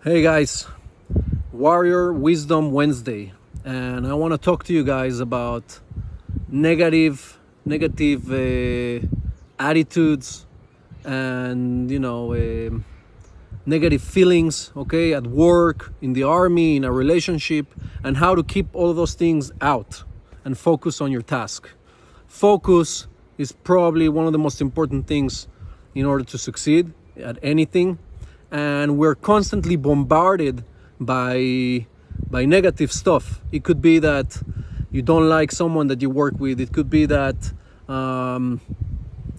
Hey guys, Warrior Wisdom Wednesday, and I want to talk to you guys about negative attitudes and negative feelings, okay, at work, in the army, in a relationship, and how to keep all of those things out and focus on your task. Focus is probably one of the most important things in order to succeed at anything, and we're constantly bombarded by negative stuff. It could be that you don't like someone that you work with. It could be that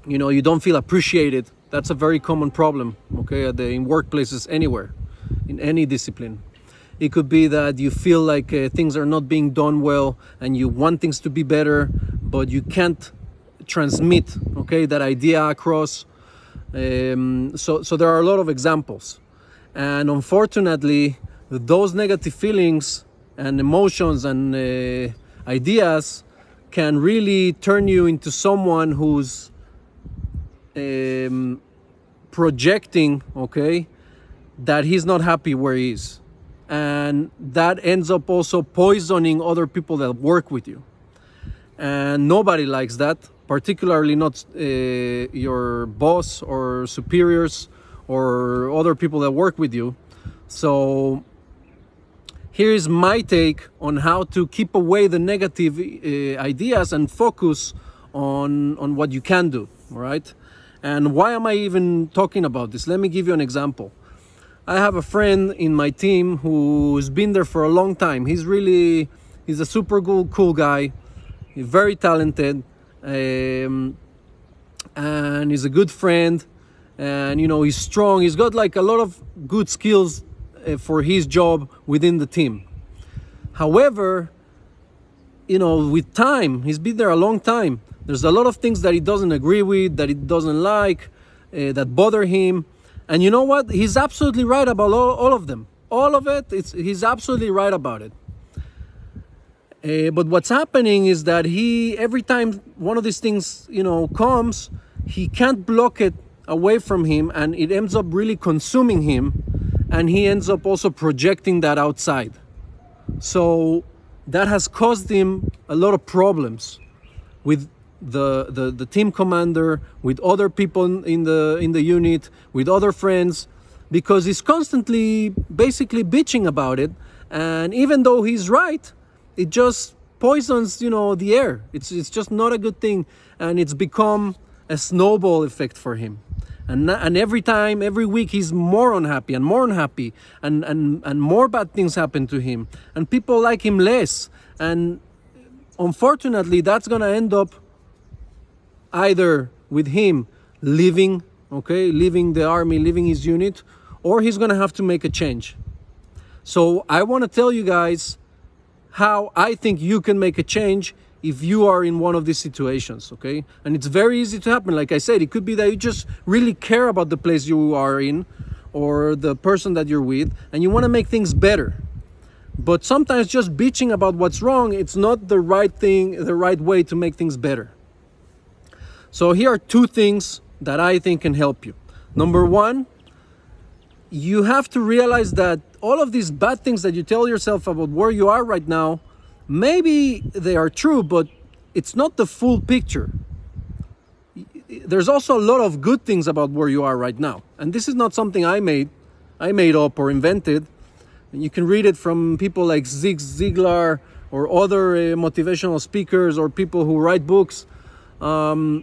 you don't feel appreciated. That's a very common problem, okay, in workplaces anywhere, in any discipline. It could be that you feel like things are not being done well and you want things to be better, but you can't transmit, okay, that idea across. So there are a lot of examples, and unfortunately those negative feelings and emotions and ideas can really turn you into someone who's projecting, okay, that he's not happy where he is, and that ends up also poisoning other people that work with you, and nobody likes that, particularly not your boss or superiors or other people that work with you. So here's my take on how to keep away the negative ideas and focus on what you can do, all right? And why am I even talking about this? Let me give you an example. I have a friend in my team who's been there for a long time. He's a super cool guy. He's very talented. And he's a good friend, and he's strong. He's got like a lot of good skills for his job within the team. However, with time, he's been there a long time. There's a lot of things that he doesn't agree with, that he doesn't like, that bother him. And you know what? He's absolutely right about all of them. All of it, he's absolutely right about it. But what's happening is that every time one of these things, comes, he can't block it away from him, and it ends up really consuming him, and he ends up also projecting that outside. So that has caused him a lot of problems with the team commander, with other people in the unit, with other friends, because he's constantly basically bitching about it, and even though he's right, it just poisons, the air. It's just not a good thing, and it's become a snowball effect for him. And every week he's more unhappy and more unhappy, and more bad things happen to him, and people like him less. And unfortunately, that's gonna end up either with him leaving the army, leaving his unit, or he's gonna have to make a change. So I want to tell you guys how I think you can make a change if you are in one of these situations, okay? And it's very easy to happen. Like I said, it could be that you just really care about the place you are in or the person that you're with, and you want to make things better. But sometimes just bitching about what's wrong, it's not the right thing, the right way to make things better. So here are two things that I think can help you. Number one, you have to realize that all of these bad things that you tell yourself about where you are right now, maybe they are true, but it's not the full picture. There's also a lot of good things about where you are right now. And this is not something I made up or invented. And you can read it from people like Zig Ziglar or other motivational speakers or people who write books. Try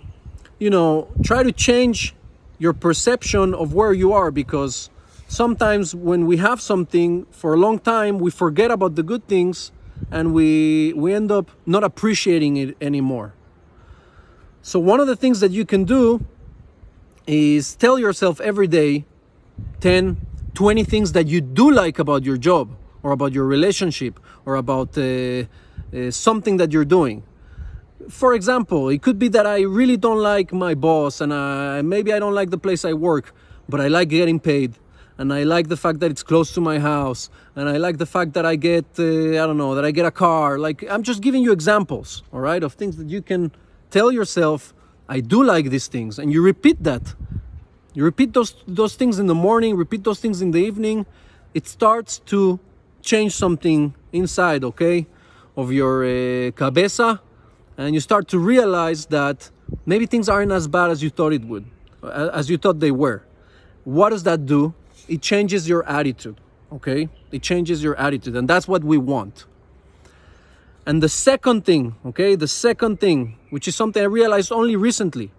to change your perception of where you are, because sometimes when we have something for a long time, we forget about the good things, and we end up not appreciating it anymore. So one of the things that you can do is tell yourself every day 10, 20 things that you do like about your job or about your relationship or about something that you're doing. For example, it could be that I really don't like my boss, and maybe I don't like the place I work, but I like getting paid. And I like the fact that it's close to my house. And I like the fact that I get, that I get a car. Like, I'm just giving you examples, all right, of things that you can tell yourself, I do like these things. And you repeat that. You repeat those things in the morning, repeat those things in the evening. it starts to change something inside, okay, of your cabeza, and you start to realize that maybe things aren't as bad as you thought it would, as you thought they were. What does that do? It changes your attitude, okay? It changes your attitude, and that's what we want. And the second thing, okay, which is something I realized only recently,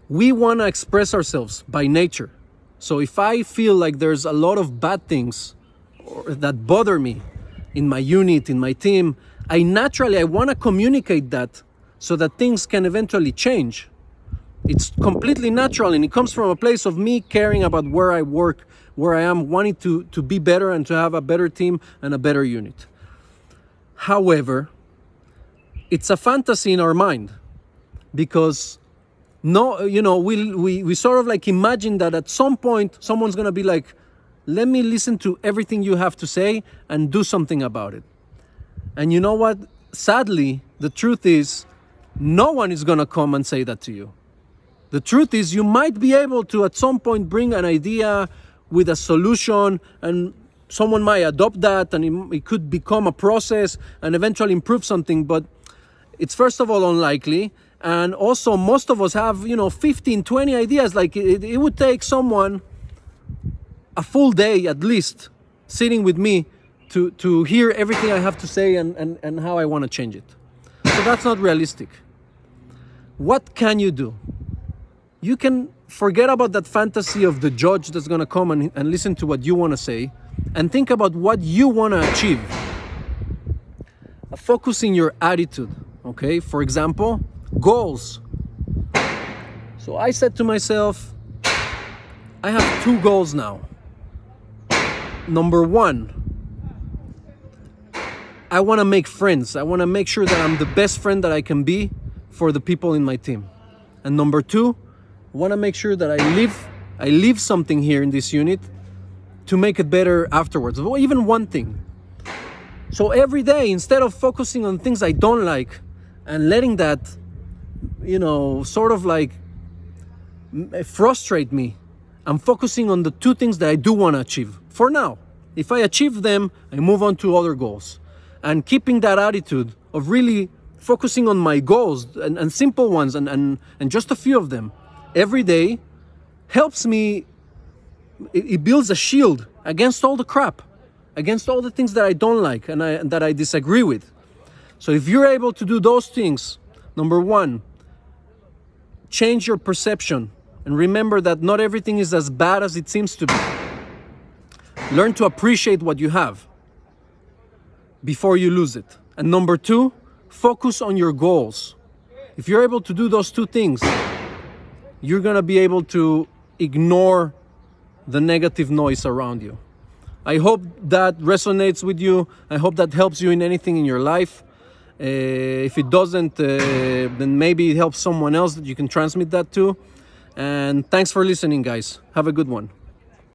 we want to express ourselves by nature. So if I feel like there's a lot of bad things that bother me in my unit, in my team, I want to communicate that so that things can eventually change. It's completely natural, and it comes from a place of me caring about where I work, where I am, wanting to be better and to have a better team and a better unit. However, it's a fantasy in our mind, because we sort of like imagine that at some point someone's gonna be like, let me listen to everything you have to say and do something about it. And you know what? Sadly, the truth is, no one is gonna come and say that to you. The truth is, you might be able to at some point bring an idea with a solution, and someone might adopt that, and it could become a process and eventually improve something, but it's first of all unlikely. And also, most of us have 15, 20 ideas. Like it would take someone a full day at least sitting with me to hear everything I have to say and how I want to change it. So that's not realistic. What can you do? You can forget about that fantasy of the judge that's going to come and listen to what you want to say, and think about what you want to achieve. Focusing your attitude, okay? For example, goals. So I said to myself, I have 2 goals now. Number 1, I want to make friends. I want to make sure that I'm the best friend that I can be for the people in my team. And number 2, I want to make sure that I leave something here in this unit to make it better afterwards, or even one thing. So every day, instead of focusing on things I don't like and letting that, sort of like frustrate me, I'm focusing on the 2 things that I do want to achieve. For now, if I achieve them, I move on to other goals. And keeping that attitude of really focusing on my goals and simple ones and just a few of them every day helps me. It builds a shield against all the crap, against all the things that I don't like and that I disagree with. So if you're able to do those things, number 1, change your perception and remember that not everything is as bad as it seems to be. Learn to appreciate what you have before you lose it. And number 2, focus on your goals. If you're able to do those 2 things, you're gonna be able to ignore the negative noise around you. I hope that resonates with you. I hope that helps you in anything in your life. If it doesn't, then maybe it helps someone else that you can transmit that to. And thanks for listening, guys. Have a good one.